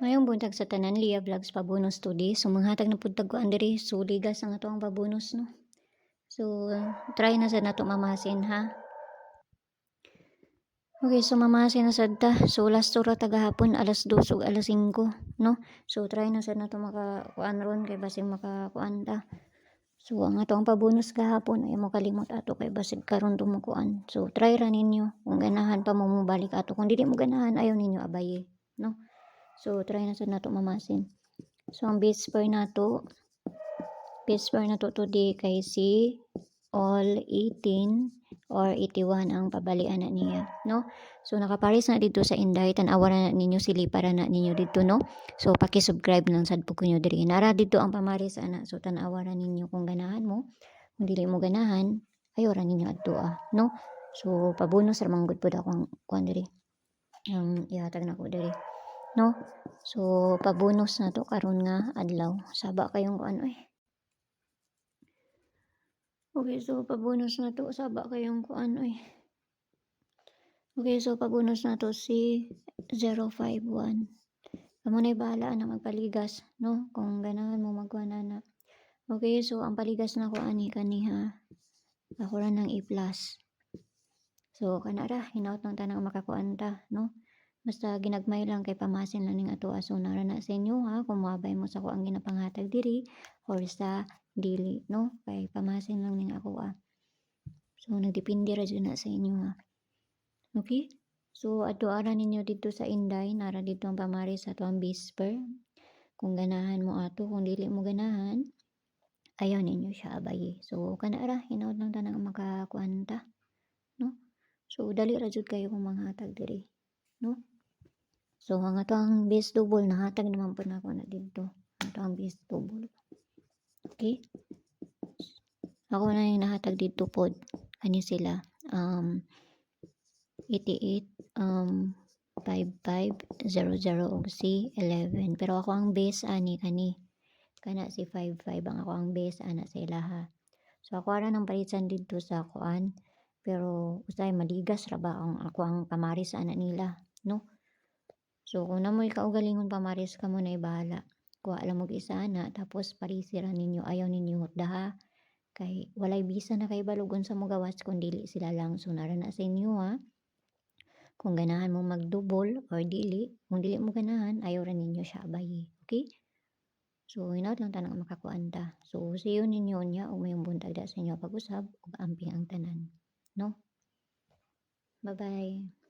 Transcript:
Mayong buntag sa tanan, Lia Vlogs Pabonus today. So manghatag na pud tagkuan diri, so ligas ang ato ang pabonus no. So try na sad nato mamasin ha. Okay, so mamasin na sad ta. So last ra tagahapon alas 2 ug alas 5 no. So try na sad nato makakuan ron kay basig makakuan ta. So ang ato ang pabonus gahapon ay mo kalimot ato kay basig karon tumukuan. So try ra ninyo kung ganahan pa mo balik ato. Kung dili mo ganahan ayaw ninyo abaye no. So try na sad nato mamasin. So ang base pair nato today kay si all 18 or 81 ang pabalian na niya no. So nakapares na dito sa Inday, tan-awa na ninyo sili para na ninyo dito no. So paki-subscribe lang sad pug niyo diri. Nara dito ang pamaris ana. So tan-awa ra ninyo kung ganahan mo. Kung dili mo ganahan, ayo ra ninyo adto no. So pabonus ra man gud pud akong kuan diri. Ihatag na ko diri no. So pabonus na to karon nga adlaw. Saba kayong kuan oy. Okay, so pabonus na to saba kayong kuan oy. Okay, so pabonus na to si 051. Amo na bahala na magpaligas no kung ganahan mo magkuan na. Okay, so ang paligas na ko ani kaniha. Ako ra ng A+. So kana ra hinaut ng tanang makakuan ta no. Basta ginagmay lang kay pamasin lang ning ato aso na sa inyo ha kung moabay mo sa ko ang ginapanghatag diri or sa dili no kay pamasin lang ning ako So nagdepende ra jud na sa inyo ha. Okay? So adto ara ninyo dito sa Inday nara dito ang pamaris sa ato ang bisper. Kung ganahan mo ato kung dili mo ganahan ayaw ninyo siya abaye. So kana ra hinaut lang tanang makakuan ta no. So dali ra jud kayo kung manghatag diri no. So ang ato ang base double nahatag naman po na ako na dito. Ato ang base double. Okay? Ako na yung nahatag dito po. Ani sila. 88, 5500 og si 11. Pero ako ang base ani kani. Kana si 55 ang ako ang base ana sa ilaha. So ako ara nang palitsan dito sa kuan. Pero usay maligas ra ba ang ako ang pamaris ana nila no. So kung namoy kaugalingon pamaris ka mo na ibahala. Kuha lang mo isa na tapos parisira ninyo ayaw ninyo hutda kay walay bisa na kay balugon sa mo gawas kung dili sila lang so nara na sa inyo ha. Kung ganahan mo mag-double or dili, kung dili mo ganahan ayaw ra ninyo siya abaye. Okay? So hinaut lang tanang makakuan ta. So see you ninyo nya ug mayong buntag da sa inyo pag-usab ug amping ang tanan. No? Bye-bye.